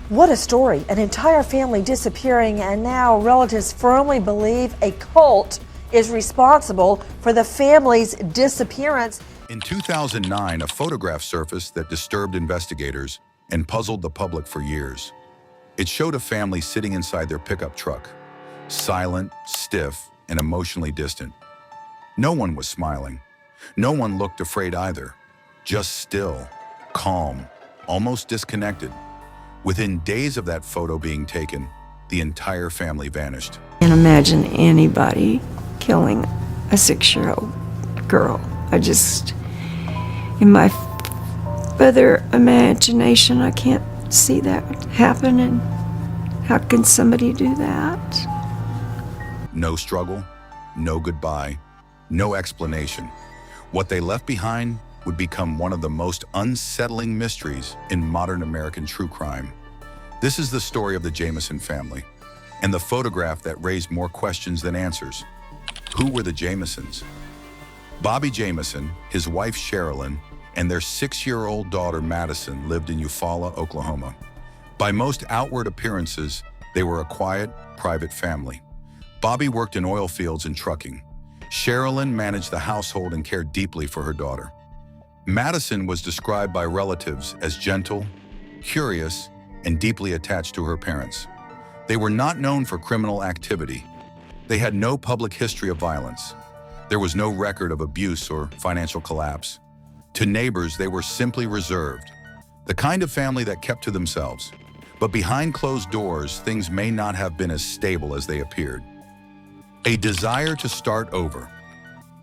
What a story. An entire family disappearing, and now relatives firmly believe a cult is responsible for the family's disappearance. In 2009, a photograph surfaced that disturbed investigators and puzzled the public for years. It showed a family sitting inside their pickup truck, silent, stiff, and emotionally distant. No one was smiling. No one looked afraid either. Just still, calm, almost disconnected. Within days of that photo being taken, the entire family vanished. Can't imagine anybody killing a 6-year-old girl. In my further imagination, I can't see that happen, and how can somebody do that? No struggle, no goodbye, no explanation. What they left behind would become one of the most unsettling mysteries in modern American true crime. This is the story of the Jamison family, and the photograph that raised more questions than answers. Who were the Jamisons? Bobby Jamison, his wife Sherilyn, and their 6-year-old daughter Madison lived in Eufaula, Oklahoma. By most outward appearances, they were a quiet, private family. Bobby worked in oil fields and trucking. Sherilyn managed the household and cared deeply for her daughter. Madison was described by relatives as gentle, curious, and deeply attached to her parents. They were not known for criminal activity. They had no public history of violence. There was no record of abuse or financial collapse. To neighbors, they were simply reserved, the kind of family that kept to themselves. But behind closed doors, things may not have been as stable as they appeared. A desire to start over.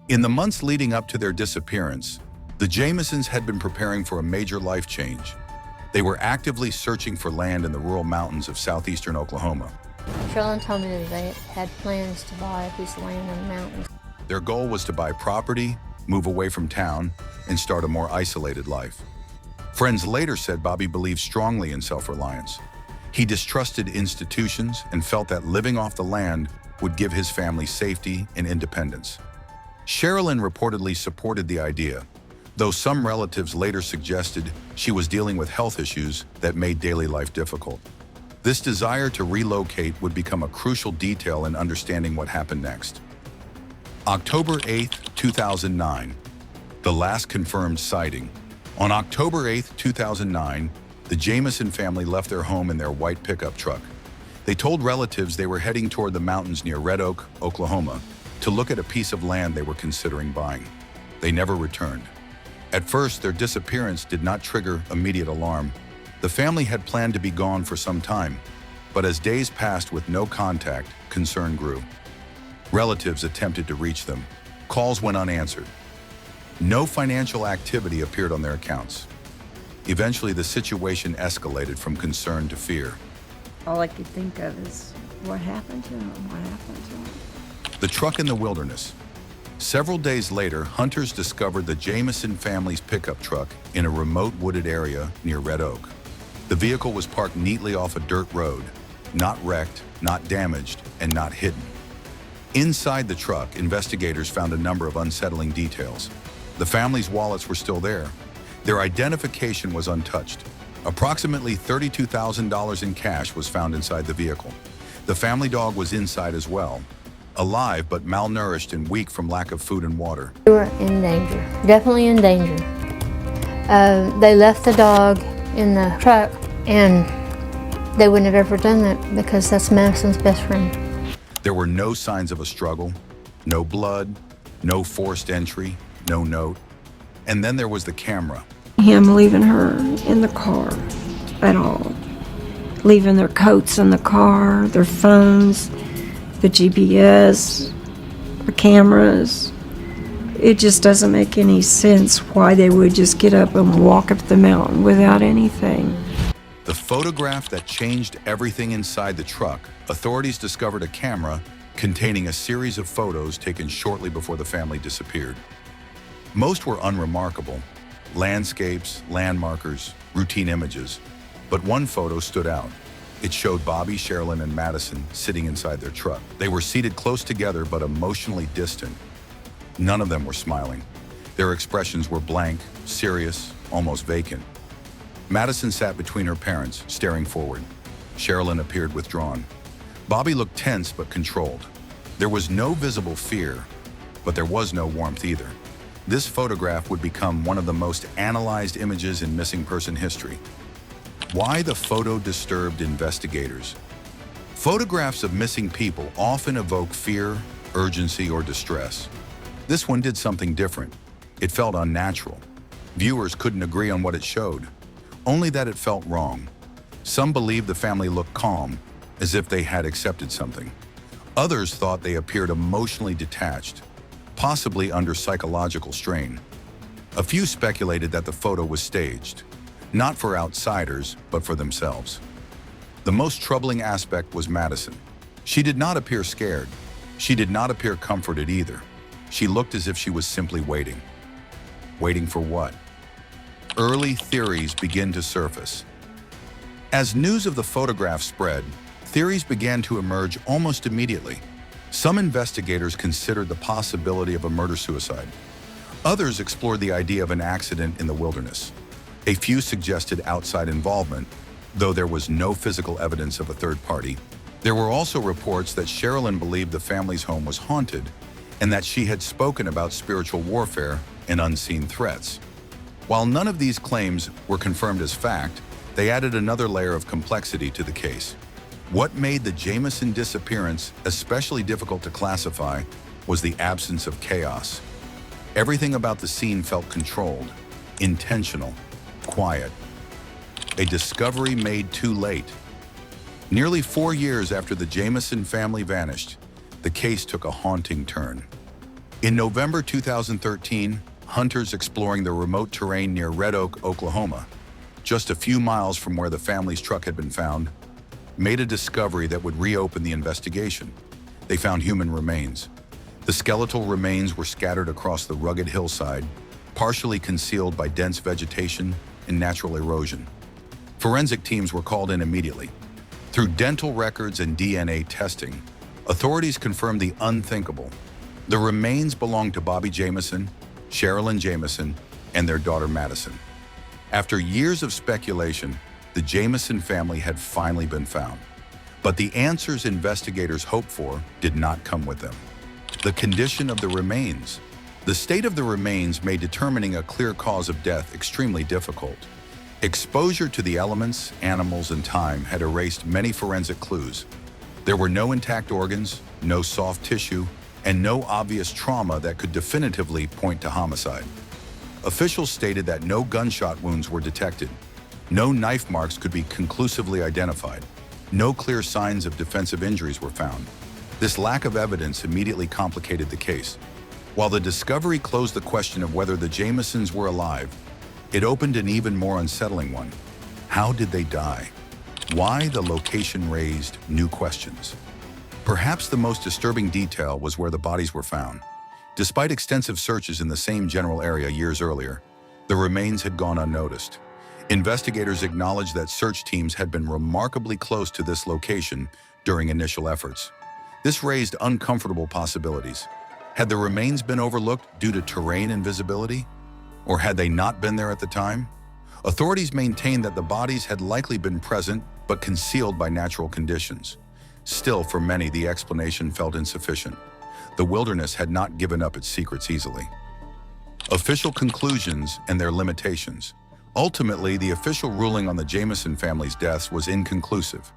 In the months leading up to their disappearance, the Jamisons had been preparing for a major life change. They were actively searching for land in the rural mountains of southeastern Oklahoma. Sherilyn told me that they had plans to buy a piece of land in the mountains. Their goal was to buy property, move away from town, and start a more isolated life. Friends later said Bobby believed strongly in self-reliance. He distrusted institutions and felt that living off the land would give his family safety and independence. Sherilyn reportedly supported the idea, though some relatives later suggested she was dealing with health issues that made daily life difficult. This desire to relocate would become a crucial detail in understanding what happened next. October 8, 2009, the last confirmed sighting. On October 8, 2009, the Jamison family left their home in their white pickup truck. They told relatives they were heading toward the mountains near Red Oak, Oklahoma, to look at a piece of land they were considering buying. They never returned. At first, their disappearance did not trigger immediate alarm. The family had planned to be gone for some time, but as days passed with no contact, concern grew. Relatives attempted to reach them. Calls went unanswered. No financial activity appeared on their accounts. Eventually, the situation escalated from concern to fear. All I could think of is, what happened to him? What happened to him? The truck in the wilderness. Several days later, hunters discovered the Jamison family's pickup truck in a remote wooded area near Red Oak. The vehicle was parked neatly off a dirt road, not wrecked, not damaged, and not hidden. Inside the truck, investigators found a number of unsettling details. The family's wallets were still there. Their identification was untouched. Approximately $32,000 in cash was found inside the vehicle. The family dog was inside as well, alive but malnourished and weak from lack of food and water. They were in danger, definitely in danger. They left the dog in the truck, and they wouldn't have ever done that because that's Madison's best friend. There were no signs of a struggle, no blood, no forced entry, no note. And then there was the camera. Him leaving her in the car at all. Leaving their coats in the car, their phones, the GPS, the cameras. It just doesn't make any sense why they would just get up and walk up the mountain without anything. The photograph that changed everything inside the truck. Authorities discovered a camera containing a series of photos taken shortly before the family disappeared. Most were unremarkable, landscapes, landmarkers, routine images. But one photo stood out. It showed Bobby, Sherilyn, and Madison sitting inside their truck. They were seated close together but emotionally distant. None of them were smiling. Their expressions were blank, serious, almost vacant. Madison sat between her parents, staring forward. Sherilyn appeared withdrawn. Bobby looked tense but controlled. There was no visible fear, but there was no warmth either. This photograph would become one of the most analyzed images in missing person history. Why the photo disturbed investigators? Photographs of missing people often evoke fear, urgency, or distress. This one did something different. It felt unnatural. Viewers couldn't agree on what it showed, only that it felt wrong. Some believed the family looked calm, as if they had accepted something. Others thought they appeared emotionally detached, possibly under psychological strain. A few speculated that the photo was staged, not for outsiders, but for themselves. The most troubling aspect was Madison. She did not appear scared. She did not appear comforted either. She looked as if she was simply waiting. Waiting for what? Early theories begin to surface. As news of the photograph spread, theories began to emerge almost immediately. Some investigators considered the possibility of a murder-suicide. Others explored the idea of an accident in the wilderness. A few suggested outside involvement, though there was no physical evidence of a third party. There were also reports that Sherilyn believed the family's home was haunted and that she had spoken about spiritual warfare and unseen threats. While none of these claims were confirmed as fact, they added another layer of complexity to the case. What made the Jamison disappearance especially difficult to classify was the absence of chaos. Everything about the scene felt controlled, intentional, quiet. A discovery made too late. Nearly 4 years after the Jamison family vanished, the case took a haunting turn. In November 2013, hunters exploring the remote terrain near Red Oak, Oklahoma, just a few miles from where the family's truck had been found, made a discovery that would reopen the investigation. They found human remains. The skeletal remains were scattered across the rugged hillside, partially concealed by dense vegetation and natural erosion. Forensic teams were called in immediately. Through dental records and DNA testing, authorities confirmed the unthinkable. The remains belonged to Bobby Jamison, Sherilyn Jamison, and their daughter Madison. After years of speculation, the Jamison family had finally been found. But the answers investigators hoped for did not come with them. The condition of the remains. The state of the remains made determining a clear cause of death extremely difficult. Exposure to the elements, animals, and time had erased many forensic clues. There were no intact organs, no soft tissue, and no obvious trauma that could definitively point to homicide. Officials stated that no gunshot wounds were detected. No knife marks could be conclusively identified. No clear signs of defensive injuries were found. This lack of evidence immediately complicated the case. While the discovery closed the question of whether the Jamisons were alive, it opened an even more unsettling one. How did they die? Why the location raised new questions. Perhaps the most disturbing detail was where the bodies were found. Despite extensive searches in the same general area years earlier, the remains had gone unnoticed. Investigators acknowledged that search teams had been remarkably close to this location during initial efforts. This raised uncomfortable possibilities. Had the remains been overlooked due to terrain and visibility? Or had they not been there at the time? Authorities maintained that the bodies had likely been present but concealed by natural conditions. Still, for many, the explanation felt insufficient. The wilderness had not given up its secrets easily. Official conclusions and their limitations. Ultimately, the official ruling on the Jamison family's deaths was inconclusive.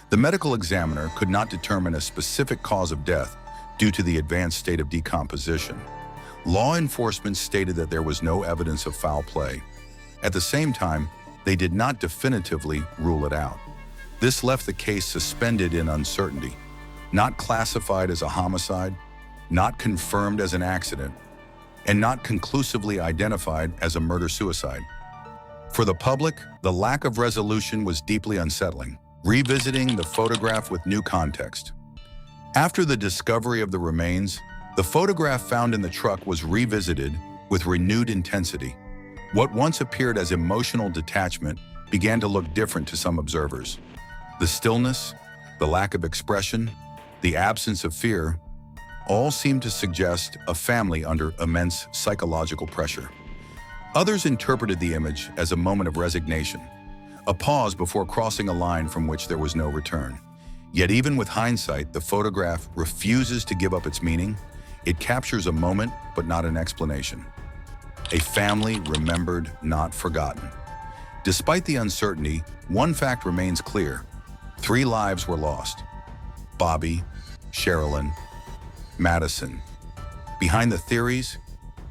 The medical examiner could not determine a specific cause of death due to the advanced state of decomposition. Law enforcement stated that there was no evidence of foul play. At the same time, they did not definitively rule it out. This left the case suspended in uncertainty, not classified as a homicide, not confirmed as an accident, and not conclusively identified as a murder-suicide. For the public, the lack of resolution was deeply unsettling, revisiting the photograph with new context. After the discovery of the remains, the photograph found in the truck was revisited with renewed intensity. What once appeared as emotional detachment began to look different to some observers. The stillness, the lack of expression, the absence of fear, all seemed to suggest a family under immense psychological pressure. Others interpreted the image as a moment of resignation, a pause before crossing a line from which there was no return. Yet even with hindsight, the photograph refuses to give up its meaning. It captures a moment, but not an explanation. A family remembered, not forgotten. Despite the uncertainty, one fact remains clear. 3 lives were lost. Bobby, Sherilyn, Madison. Behind the theories,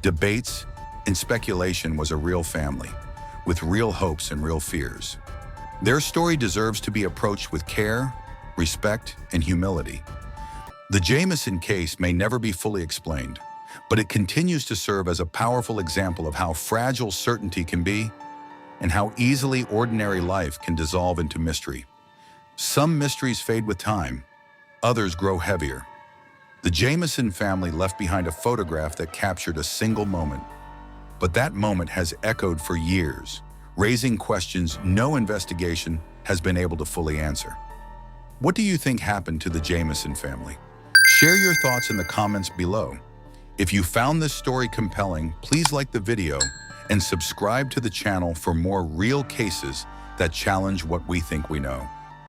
debates, and speculation was a real family, with real hopes and real fears. Their story deserves to be approached with care, respect, and humility. The Jamison case may never be fully explained, but it continues to serve as a powerful example of how fragile certainty can be and how easily ordinary life can dissolve into mystery. Some mysteries fade with time, others grow heavier. The Jamison family left behind a photograph that captured a single moment, but that moment has echoed for years, raising questions no investigation has been able to fully answer. What do you think happened to the Jamison family? Share your thoughts in the comments below. If you found this story compelling, please like the video and subscribe to the channel for more real cases that challenge what we think we know.